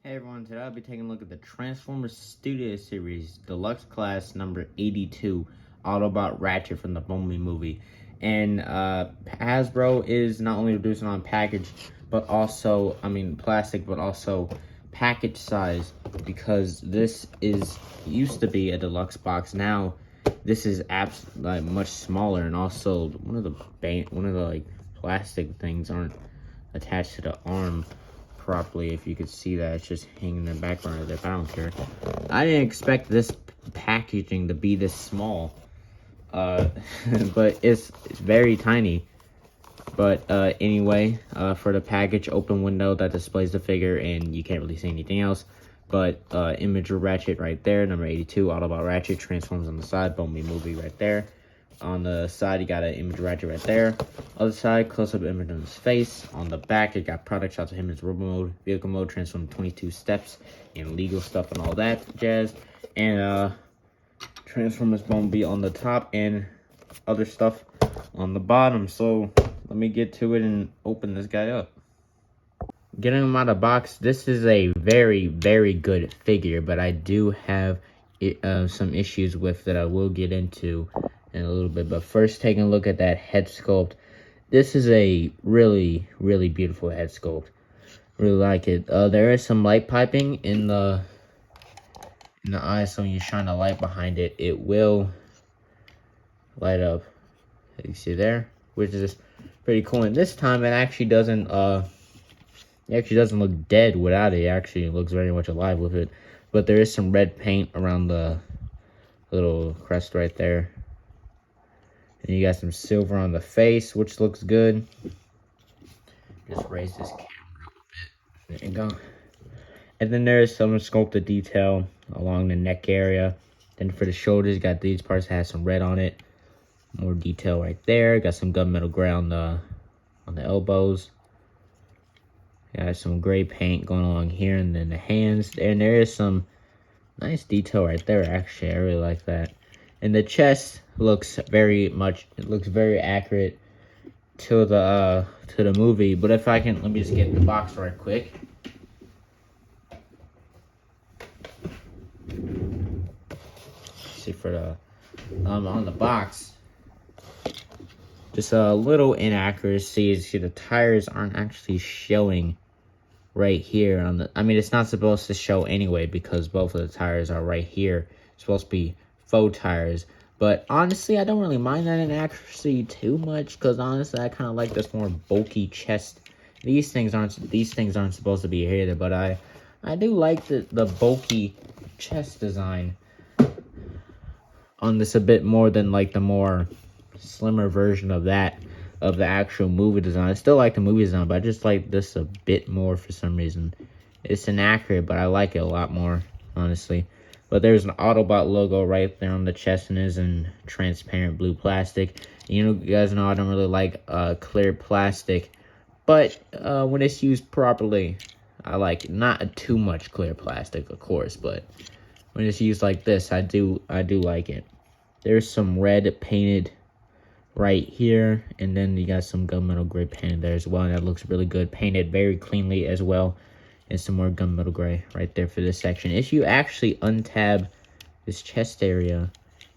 Hey everyone, today I'll be taking a look at the Transformers Studio Series Deluxe Class number 82 Autobot Ratchet from the Bumblebee movie. And Hasbro is not only reducing on package, but also, plastic, but also package size, because this used to be a deluxe box. Now this is much smaller, and also one of the plastic things aren't attached to the arm properly. If you could see that, it's just hanging in the background of it. I don't care. I didn't expect this packaging to be this small, but it's very tiny. But anyway, for the package, open window that displays the figure, and you can't really see anything else. But image of Ratchet right there, number 82, Autobot Ratchet, transforms on the side, Bumblebee movie right there. On the side, you got an image of Ratchet right there. Other side, close-up image of his face. On the back, you got product shots of him in robo mode, vehicle mode, transform 22 steps, and legal stuff and all that jazz. And Transformers Bumblebee on the top, and other stuff on the bottom. So let me get to it and open this guy up. Getting him out of the box, this is a very, very good figure, but I do have some issues with that I will get into in a little bit. But first, taking a look at that head sculpt. This is a really, really beautiful head sculpt. Really like it. There is some light piping in the eye, so when you shine a light behind it, it will light up. You see there, which is pretty cool. And this time, it actually doesn't look dead without it. It actually looks very much alive with it. But there is some red paint around the little crest right there. And you got some silver on the face, which looks good. Just raise this camera up a bit. There you go. And then there is some sculpted detail along the neck area. Then for the shoulders, you got these parts that have some red on it. More detail right there. Got some gunmetal gray on the elbows. Got some gray paint going along here, and then the hands. And there is some nice detail right there, actually. I really like that. And the chest looks very accurate to the movie. But if I can, let me just get the box right quick. See, for the on the box, just a little inaccuracy. You see the tires aren't actually showing right here on the, it's not supposed to show anyway, because both of the tires are right here. It's supposed to be faux tires. But honestly, I don't really mind that inaccuracy too much, because honestly, I kind of like this more bulky chest. These things aren't supposed to be here, but I do like the bulky chest design on this a bit more than like the more slimmer version of that, of the actual movie design. I still like the movie design, but I just like this a bit more for some reason. It's inaccurate, but I like it a lot more, honestly. But there's an Autobot logo right there on the chest, and is in transparent blue plastic. You guys know I don't really like clear plastic, but when it's used properly, I like it. Not too much clear plastic, of course, but when it's used like this, I do like it. There's some red painted right here, and then you got some gunmetal gray painted there as well, and that looks really good, painted very cleanly as well. And some more gunmetal gray right there for this section. If you actually untab this chest area,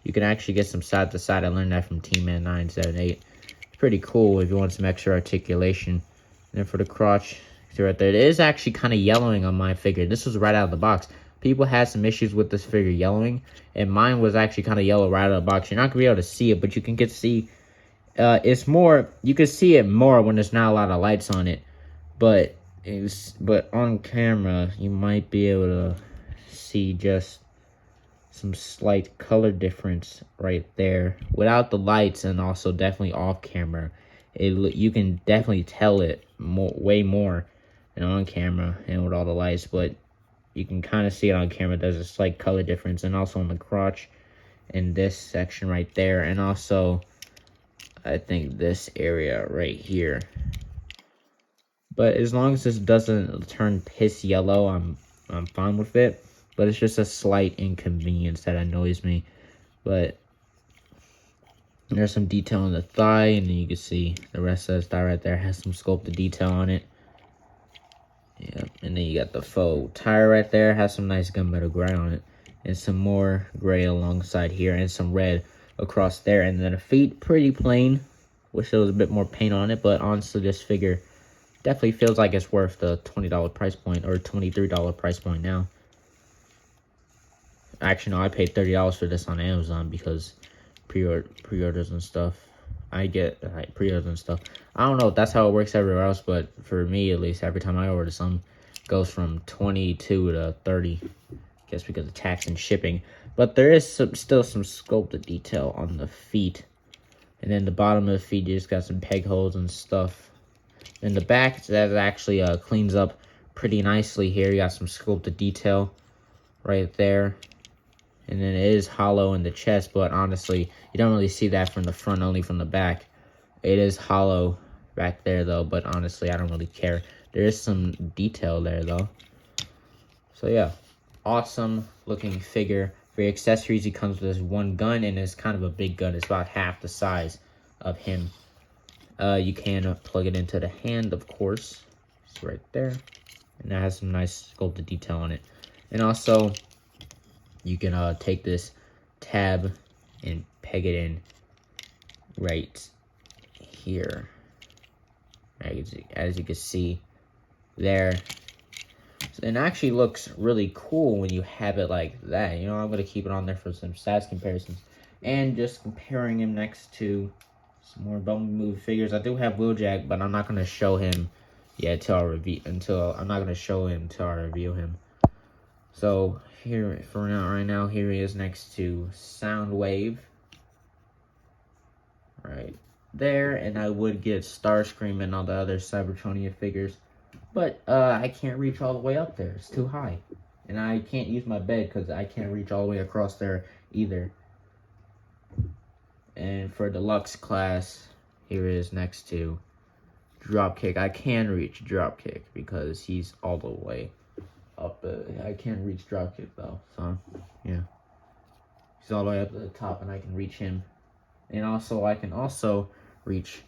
you can actually get some side to side. I learned that from T-Man 978. It's pretty cool if you want some extra articulation. And then for the crotch, see right there, it is actually kind of yellowing on my figure. This was right out of the box. People had some issues with this figure yellowing, and mine was actually kind of yellow right out of the box. You're not gonna be able to see it, but you can get to see. It's more. You can see it more when there's not a lot of lights on it, but on camera you might be able to see just some slight color difference right there without the lights, and also definitely off camera. You can definitely tell it way more than on camera and with all the lights, but you can kind of see it on camera. There's a slight color difference, and also on the crotch in this section right there, and also I think this area right here. But as long as this doesn't turn piss yellow, I'm fine with it. But it's just a slight inconvenience that annoys me. But there's some detail on the thigh, and then you can see the rest of the thigh right there has some sculpted detail on it. Yeah, and then you got the faux tire right there. Has some nice gunmetal gray on it. And some more gray alongside here. And some red across there. And then the feet, pretty plain. Wish there was a bit more paint on it. But honestly, this figure definitely feels like it's worth the $20 price point. Or $23 price point now. Actually, no, I paid $30 for this on Amazon because pre-orders and stuff. I get pre-orders and stuff. I don't know if that's how it works everywhere else, but for me at least, every time I order some, it goes from 22 to 30. I guess because of tax and shipping. But there is still some sculpted detail on the feet. And then the bottom of the feet, you just got some peg holes and stuff. And the back, that actually cleans up pretty nicely here. You got some sculpted detail right there. And then it is hollow in the chest, but honestly, you don't really see that from the front, only from the back. It is hollow back there, though, but honestly, I don't really care. There is some detail there, though. So, yeah, awesome looking figure. For your accessories, he comes with this one gun, and it's kind of a big gun. It's about half the size of him. You can plug it into the hand, of course. It's right there. And that has some nice sculpted detail on it. And also, you can take this tab and peg it in right here. As you can see there. So it actually looks really cool when you have it like that. You know, I'm going to keep it on there for some size comparisons. And just comparing him next to some more Bumblebee figures. I do have Wheeljack, but I'm not going to show him yet I'm not going to show him until I review him. So here right now, here he is next to Soundwave, right there, and I would get Starscream and all the other Cybertronia figures, but I can't reach all the way up there. It's too high, and I can't use my bed because I can't reach all the way across there either. And for Deluxe class, here is next to Dropkick. I can reach Dropkick because he's all the way up. I can't reach Dropkick though, so yeah, he's all the way up to the top, and I can reach him. And also, I can also reach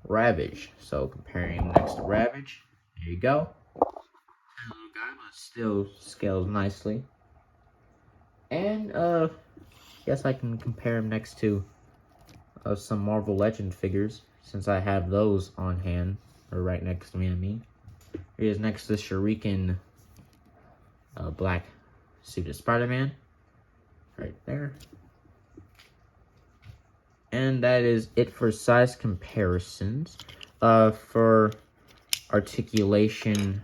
Ravage. So comparing him next to Ravage, there you go. Little guy, but still scales nicely. And guess I can compare him next to some Marvel Legend figures, since I have those on hand, or right next to me. I mean, he is next to Shuriken. Black suited Spider-Man right there. And that is it for size comparisons. For articulation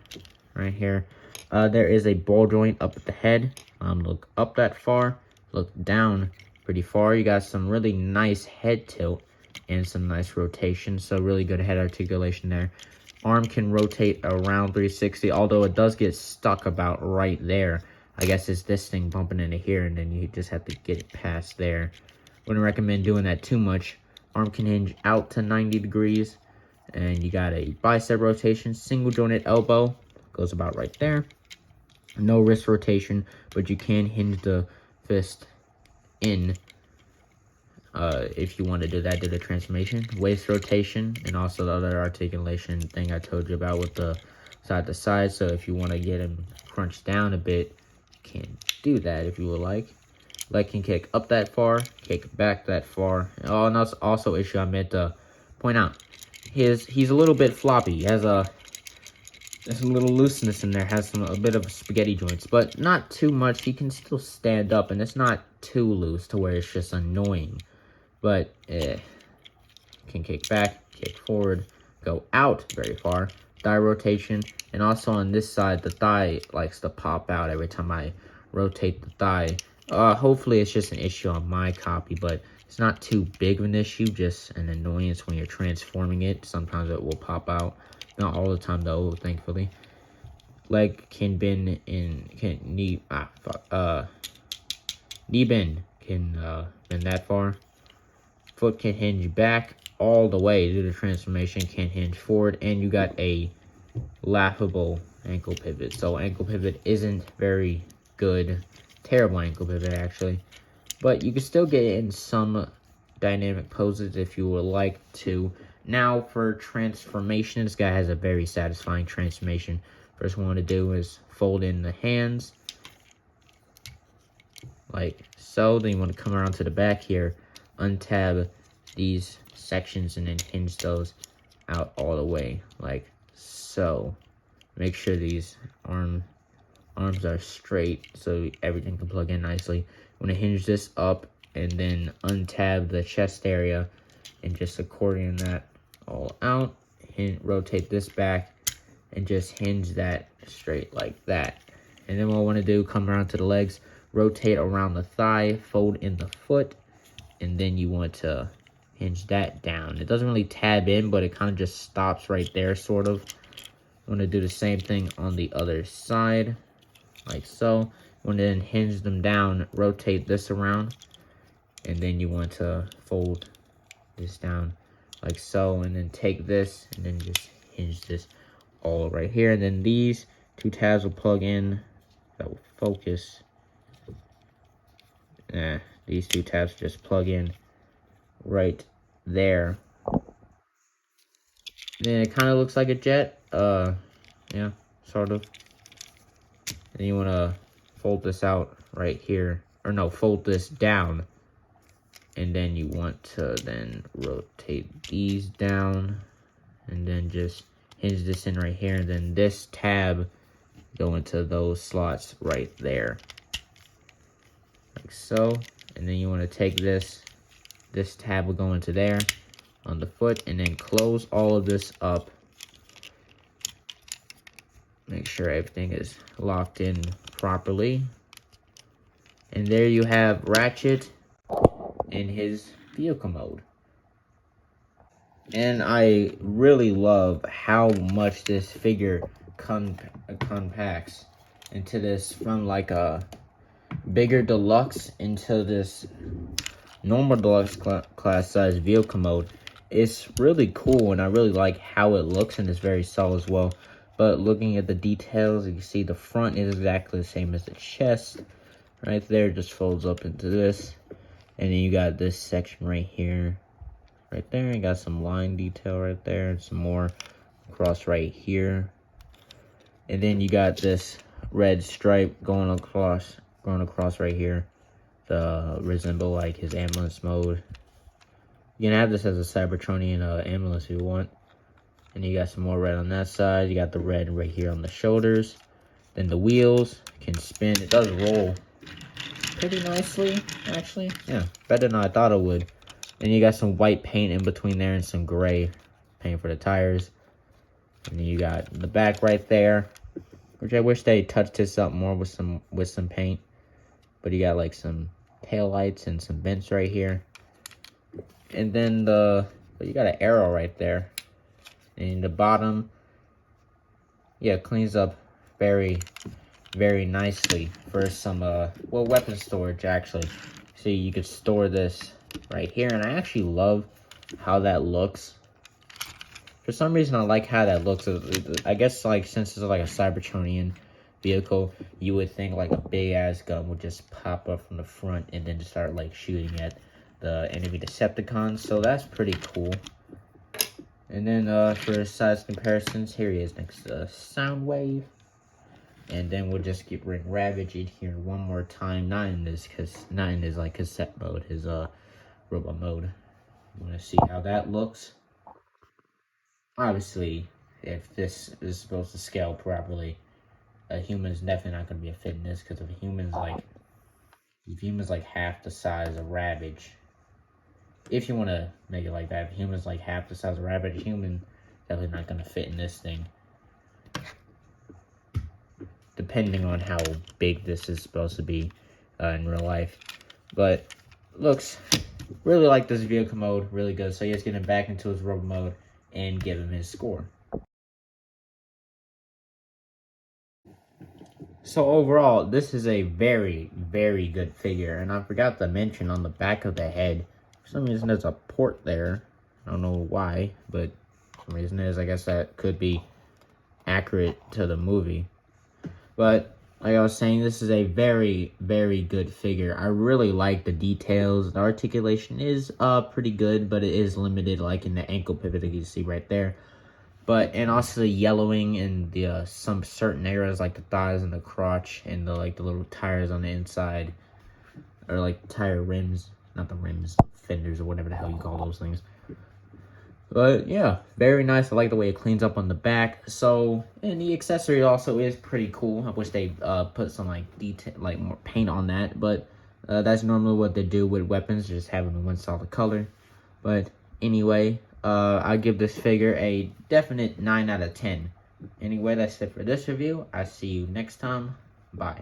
right here, there is a ball joint up at the head. Look up that far, look down pretty far. You got some really nice head tilt and some nice rotation, so really good head articulation there. Arm can rotate around 360, although it does get stuck about right there. I guess it's this thing bumping into here, and then you just have to get it past there. Wouldn't recommend doing that too much. Arm can hinge out to 90 degrees, and you got a bicep rotation. Single jointed elbow goes about right there. No wrist rotation, but you can hinge the fist in if you want to do that, do the transformation. Waist rotation, and also the other articulation thing I told you about with the side to side. So if you want to get him crunched down a bit, you can do that if you would like. Leg can kick up that far, kick back that far. Oh, and that's also an issue I meant to point out. He's a little bit floppy. He has there's a little looseness in there. Has a bit of spaghetti joints, but not too much. He can still stand up, and it's not too loose to where it's just annoying. But can kick back, kick forward, go out very far. Thigh rotation, and also on this side, the thigh likes to pop out every time I rotate the thigh. Hopefully it's just an issue on my copy, but it's not too big of an issue, just an annoyance when you're transforming it. Sometimes it will pop out. Not all the time though, thankfully. Leg can bend in, knee bend can bend that far. Foot can hinge back all the way due to transformation, can hinge forward, and you got a laughable ankle pivot. So ankle pivot isn't very good. Terrible ankle pivot, actually. But you can still get it in some dynamic poses if you would like to. Now, for transformation, this guy has a very satisfying transformation First one we want to do is fold in the hands, like so. Then you want to come around to the back here, untab these sections, and then hinge those out all the way, like so. Make sure these arms are straight so everything can plug in nicely. You want to hinge this up and then untab the chest area and just accordion that all out. Rotate this back and just hinge that straight like that. And then what I want to do, come around to the legs, rotate around the thigh, fold in the foot, and then you want to hinge that down. It doesn't really tab in, but it kind of just stops right there, sort of. You want to do the same thing on the other side, like so. You want to then hinge them down, rotate this around, and then you want to fold this down like so, and then take this and then just hinge this all right here, and then these two tabs will plug in. That will focus. These two tabs just plug in right there. Then it kind of looks like a jet. Yeah, sort of. And you want to fold this out right here, or no, fold this down. And then you want to then rotate these down and then just hinge this in right here. And then this tab go into those slots right there, like so. And then you want to take this tab will go into there on the foot, and then close all of this up. Make sure everything is locked in properly. And there you have Ratchet in his vehicle mode. And I really love how much this figure compacts into this, from like a bigger deluxe into this normal deluxe class size vehicle mode. It's really cool, and I really like how it looks, and it's very solid as well. But looking at the details, you can see the front is exactly the same as the chest. Right there, just folds up into this. And then you got this section right here. Right there, you got some line detail right there. And some more across right here. And then you got this red stripe going across right here to resemble like his ambulance mode. You can have this as a Cybertronian ambulance if you want. And you got some more red on that side. You got the red right here on the shoulders. Then the wheels can spin. It does roll pretty nicely, actually. Yeah, better than I thought it would. And you got some white paint in between there and some gray paint for the tires. And then you got the back right there, which I wish they touched this up more with some paint. But you got like some tail lights and some vents right here. And then you got an arrow right there. And the bottom, yeah, cleans up very, very nicely for some weapon storage, actually. See, you could store this right here, and I actually love how that looks. For some reason, I like how that looks. I guess, like, since it's like a Cybertronian vehicle, you would think like a big ass gun would just pop up from the front and then just start like shooting at the enemy Decepticons. So that's pretty cool. And then for size comparisons, here he is next to Soundwave. And then we'll just bring Ravage in here one more time. Not in his like cassette mode, his robot mode. You want to see how that looks. Obviously, if this is supposed to scale properly, a human's definitely not going to be a fit in this, because if a human's like half the size of Ravage, if you want to make it like that, if a human's like half the size of Ravage, a human definitely not going to fit in this thing. Depending on how big this is supposed to be in real life. But looks, really like this vehicle mode, really good. So let's get him back into his robot mode and give him his score. So overall, this is a very, very good figure. And I forgot to mention on the back of the head, for some reason there's a port there. I don't know why, but for some reason it is. I guess that could be accurate to the movie. But like I was saying, this is a very, very good figure. I really like the details. The articulation is pretty good, but it is limited, like in the ankle pivot that you see right there. and also the yellowing in the some certain areas like the thighs and the crotch and the little tires on the inside, or like tire rims, not the rims, fenders or whatever the hell you call those things. But yeah, very nice. I like the way it cleans up on the back. So, and the accessory also is pretty cool. I wish they put some like detail, like more paint on that. But that's normally what they do with weapons, just having one solid color. But anyway, I give this figure a definite 9 out of 10. Anyway, that's it for this review. I see you next time. Bye.